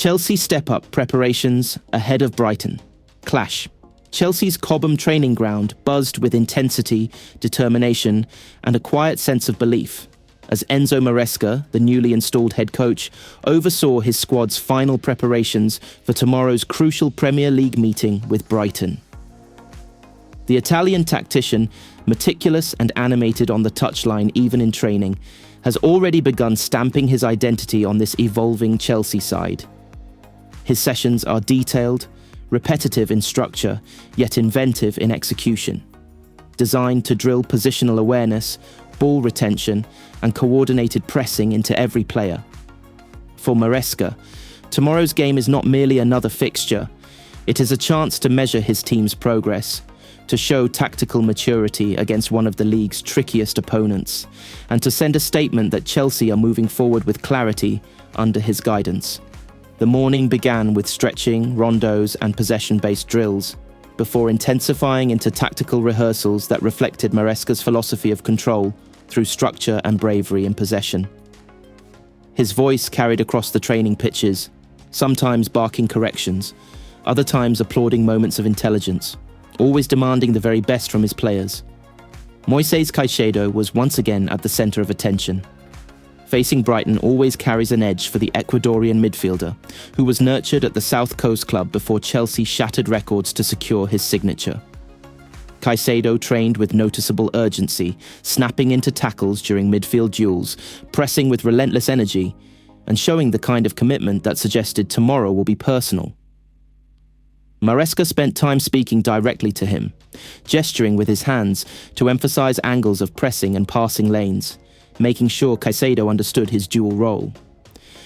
Chelsea step up preparations ahead of Brighton. Clash. Chelsea's Cobham training ground buzzed with intensity, determination, and a quiet sense of belief, as Enzo Maresca, the newly installed head coach, oversaw his squad's final preparations for tomorrow's crucial Premier League meeting with Brighton. The Italian tactician, meticulous and animated on the touchline even in training, has already begun stamping his identity on this evolving Chelsea side. His sessions are detailed, repetitive in structure, yet inventive in execution, designed to drill positional awareness, ball retention, and coordinated pressing into every player. For Maresca, tomorrow's game is not merely another fixture, it is a chance to measure his team's progress, to show tactical maturity against one of the league's trickiest opponents, and to send a statement that Chelsea are moving forward with clarity under his guidance. The morning began with stretching, rondos, and possession-based drills, before intensifying into tactical rehearsals that reflected Maresca's philosophy of control through structure and bravery in possession. His voice carried across the training pitches, sometimes barking corrections, other times applauding moments of intelligence, always demanding the very best from his players. Moises Caicedo was once again at the centre of attention. Facing Brighton always carries an edge for the Ecuadorian midfielder, who was nurtured at the South Coast club before Chelsea shattered records to secure his signature. Caicedo trained with noticeable urgency, snapping into tackles during midfield duels, pressing with relentless energy, and showing the kind of commitment that suggested tomorrow will be personal. Maresca spent time speaking directly to him, gesturing with his hands to emphasize angles of pressing and passing lanes, making sure Caicedo understood his dual role.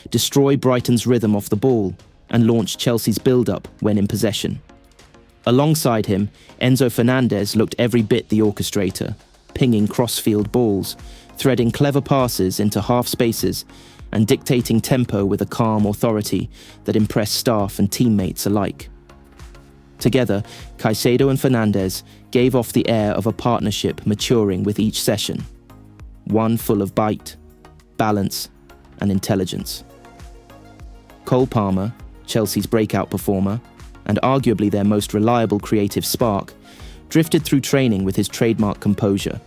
Destroy Brighton's rhythm off the ball and launch Chelsea's build-up when in possession. Alongside him, Enzo Fernandez looked every bit the orchestrator, pinging cross-field balls, threading clever passes into half spaces, and dictating tempo with a calm authority that impressed staff and teammates alike. Together, Caicedo and Fernandez gave off the air of a partnership maturing with each session, one full of bite, balance, and intelligence. Cole Palmer, Chelsea's breakout performer, and arguably their most reliable creative spark, drifted through training with his trademark composure.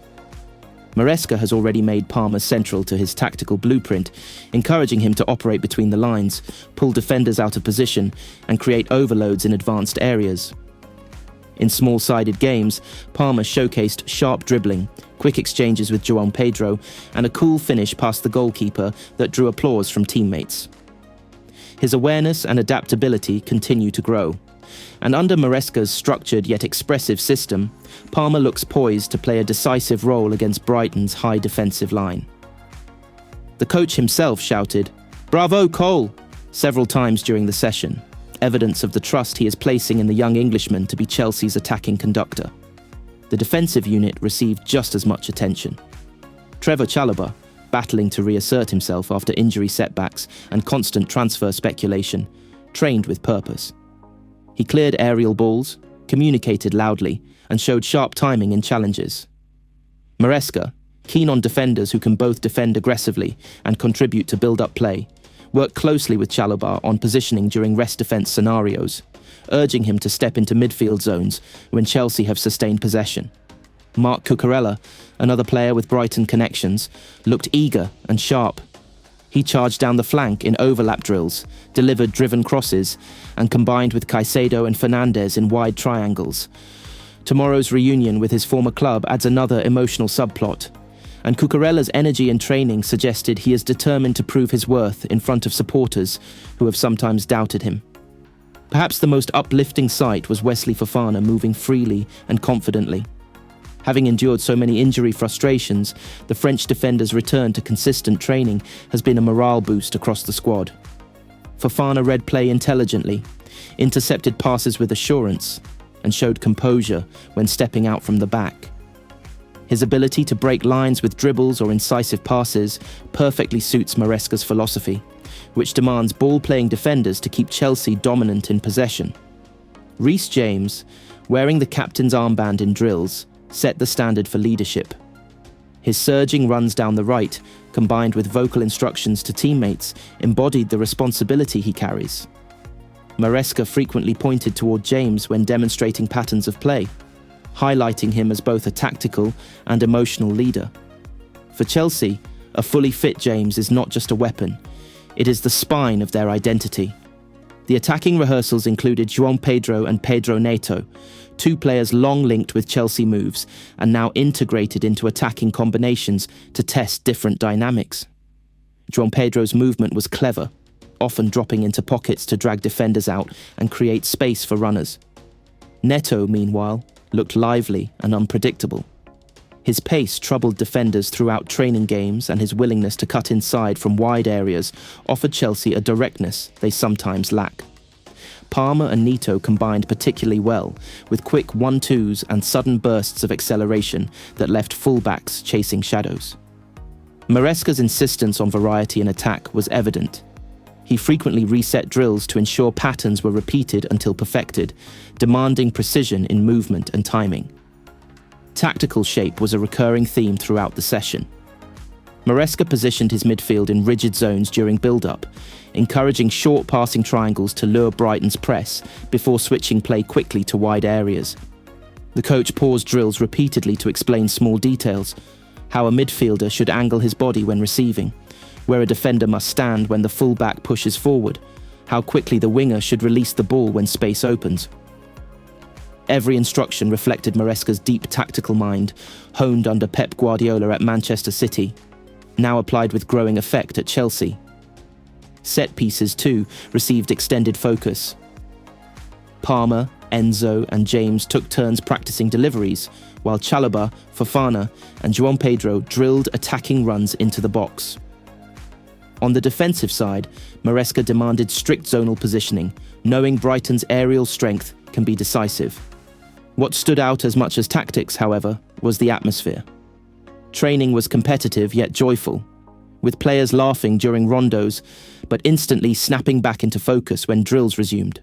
Maresca has already made Palmer central to his tactical blueprint, encouraging him to operate between the lines, pull defenders out of position, and create overloads in advanced areas. In small-sided games, Palmer showcased sharp dribbling, quick exchanges with Joao Pedro, and a cool finish past the goalkeeper that drew applause from teammates. His awareness and adaptability continue to grow, and under Maresca's structured yet expressive system, Palmer looks poised to play a decisive role against Brighton's high defensive line. The coach himself shouted, "Bravo, Cole!" several times during the session, evidence of the trust he is placing in the young Englishman to be Chelsea's attacking conductor. The defensive unit received just as much attention. Trevor Chalobah, battling to reassert himself after injury setbacks and constant transfer speculation, trained with purpose. He cleared aerial balls, communicated loudly, and showed sharp timing in challenges. Maresca, keen on defenders who can both defend aggressively and contribute to build-up play, worked closely with Chalobah on positioning during rest defense scenarios, urging him to step into midfield zones when Chelsea have sustained possession. Marc Cucurella, another player with Brighton connections, looked eager and sharp. He charged down the flank in overlap drills, delivered driven crosses, and combined with Caicedo and Fernandez in wide triangles. Tomorrow's reunion with his former club adds another emotional subplot, and Cucurella's energy and training suggested he is determined to prove his worth in front of supporters who have sometimes doubted him. Perhaps the most uplifting sight was Wesley Fofana moving freely and confidently. Having endured so many injury frustrations, the French defender's return to consistent training has been a morale boost across the squad. Fofana read play intelligently, intercepted passes with assurance, and showed composure when stepping out from the back. His ability to break lines with dribbles or incisive passes perfectly suits Maresca's philosophy, which demands ball-playing defenders to keep Chelsea dominant in possession. Reece James, wearing the captain's armband in drills, set the standard for leadership. His surging runs down the right, combined with vocal instructions to teammates, embodied the responsibility he carries, Maresca frequently pointed toward James when demonstrating patterns of play, highlighting him as both a tactical and emotional leader. For Chelsea, a fully fit James is not just a weapon, it is the spine of their identity. The attacking rehearsals included Joao Pedro and Pedro Neto, two players long linked with Chelsea moves and now integrated into attacking combinations to test different dynamics. Joao Pedro's movement was clever, often dropping into pockets to drag defenders out and create space for runners. Neto, meanwhile, looked lively and unpredictable. His pace troubled defenders throughout training games, and his willingness to cut inside from wide areas offered Chelsea a directness they sometimes lack. Palmer and Neto combined particularly well, with quick 1-2s and sudden bursts of acceleration that left fullbacks chasing shadows. Maresca's insistence on variety in attack was evident. He frequently reset drills to ensure patterns were repeated until perfected, demanding precision in movement and timing. Tactical shape was a recurring theme throughout the session. Maresca positioned his midfield in rigid zones during build-up, encouraging short passing triangles to lure Brighton's press before switching play quickly to wide areas. The coach paused drills repeatedly to explain small details, how a midfielder should angle his body when receiving, where a defender must stand when the full-back pushes forward, how quickly the winger should release the ball when space opens. Every instruction reflected Maresca's deep tactical mind, honed under Pep Guardiola at Manchester City, now applied with growing effect at Chelsea. Set pieces, too, received extended focus. Palmer, Enzo and James took turns practicing deliveries, while Chalobah, Fofana and Joao Pedro drilled attacking runs into the box. On the defensive side, Maresca demanded strict zonal positioning, knowing Brighton's aerial strength can be decisive. What stood out as much as tactics, however, was the atmosphere. Training was competitive yet joyful, with players laughing during rondos, but instantly snapping back into focus when drills resumed.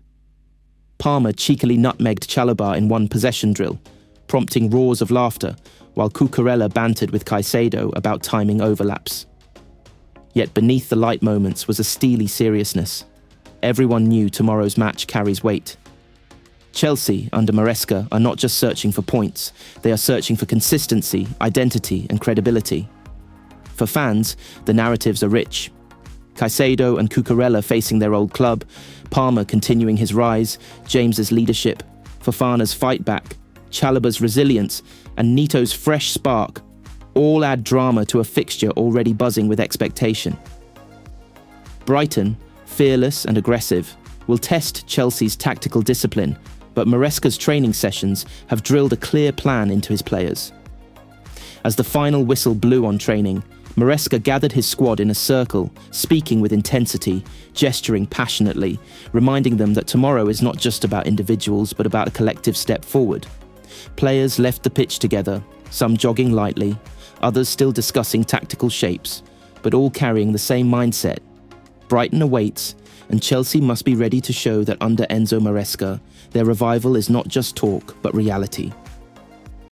Palmer cheekily nutmegged Chalobah in one possession drill, prompting roars of laughter, while Cucurella bantered with Caicedo about timing overlaps. Yet beneath the light moments was a steely seriousness. Everyone knew tomorrow's match carries weight. Chelsea, under Maresca, are not just searching for points, they are searching for consistency, identity and credibility. For fans, the narratives are rich. Caicedo and Cucurella facing their old club, Palmer continuing his rise, James's leadership, Fofana's fight back, Chalobah's resilience and Neto's fresh spark all add drama to a fixture already buzzing with expectation. Brighton, fearless and aggressive, will test Chelsea's tactical discipline, but Maresca's training sessions have drilled a clear plan into his players. As the final whistle blew on training, Maresca gathered his squad in a circle, speaking with intensity, gesturing passionately, reminding them that tomorrow is not just about individuals but about a collective step forward. Players left the pitch together, some jogging lightly, others still discussing tactical shapes, but all carrying the same mindset. Brighton awaits, and Chelsea must be ready to show that under Enzo Maresca, their revival is not just talk but reality.